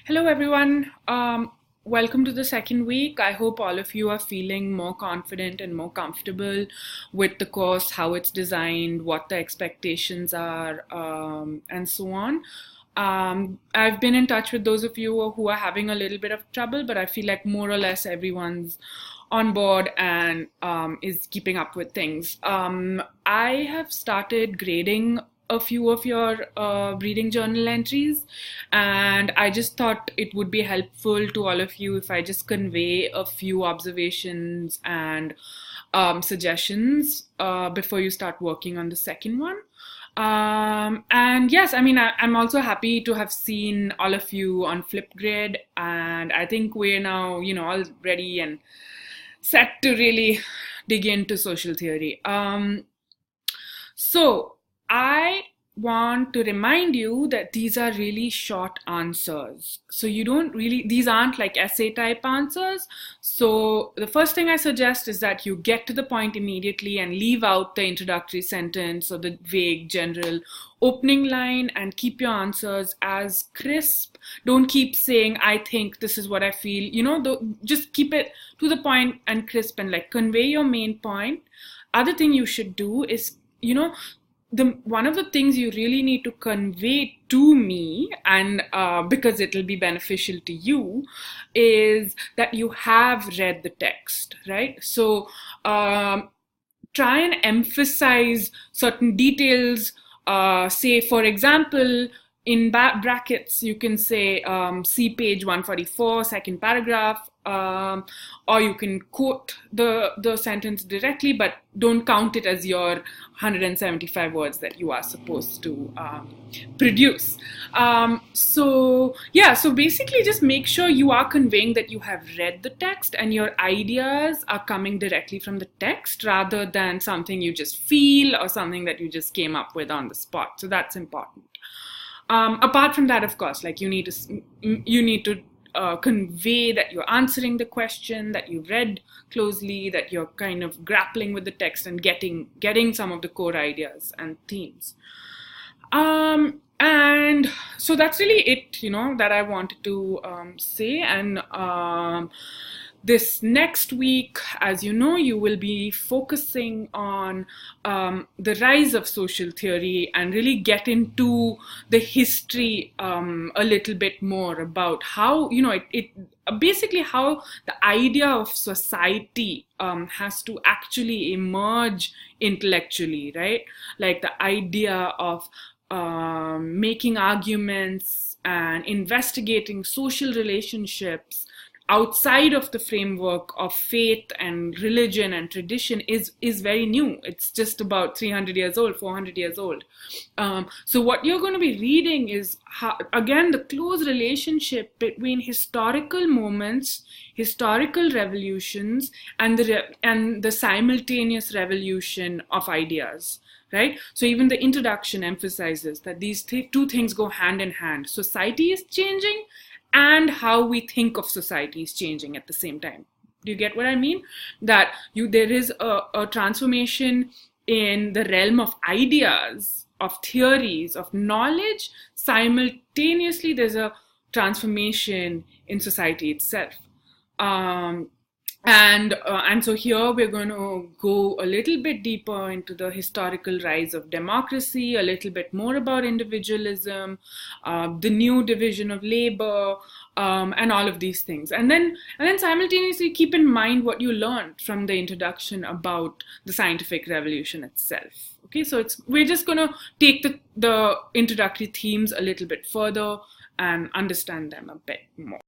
Hello, everyone. Welcome to the second week. I hope all of you are feeling more confident and more comfortable with the course, how it's designed, what the expectations are, and so on. I've been in touch with those of you who are having a little bit of trouble, but I feel like more or less everyone's on board and is keeping up with things. I have started grading a few of your reading journal entries, and I just thought it would be helpful to all of you if I just convey a few observations and suggestions before you start working on the second one. And yes, I'm also happy to have seen all of you on Flipgrid, and I think we're now, all ready and set to really dig into social theory. So I want to remind you that these are really short answers. So these aren't like essay type answers. So the first thing I suggest is that you get to the point immediately and leave out the introductory sentence or the vague general opening line and keep your answers as crisp. Don't keep saying, I think this is what I feel, just keep it to the point and crisp and like convey your main point. Other thing you should do is, one of the things you really need to convey to me, and because it'll be beneficial to you, is that you have read the text, right? So try and emphasize certain details. Say, for example, in brackets, you can say, see page 144, second paragraph, or you can quote the sentence directly, but don't count it as your 175 words that you are supposed to produce. So basically just make sure you are conveying that you have read the text and your ideas are coming directly from the text rather than something you just feel or something that you just came up with on the spot. So that's important. Apart from that, of course, like you need to convey that you're answering the question, that you read closely, that you're kind of grappling with the text and getting some of the core ideas and themes. And so that's really it, that I wanted to say. And this next week, as you know, you will be focusing on the rise of social theory and really get into the history a little bit more about how, it basically how the idea of society has to actually emerge intellectually, right? Like the idea of making arguments and investigating social relationships outside of the framework of faith and religion and tradition is very new. It's just about 300 years old, 400 years old. So what you're going to be reading is, again, the close relationship between historical moments, historical revolutions, and the simultaneous revolution of ideas. Right? So even the introduction emphasizes that these two things go hand in hand. Society is changing and how we think of society is changing at the same time. Do you get what I mean? That there is a transformation in the realm of ideas, of theories, of knowledge. Simultaneously, there's a transformation in society itself. And so here we're going to go a little bit deeper into the historical rise of democracy, a little bit more about individualism, the new division of labor, and all of these things. And then simultaneously keep in mind what you learned from the introduction about the scientific revolution itself. Okay, so we're just going to take the introductory themes a little bit further and understand them a bit more.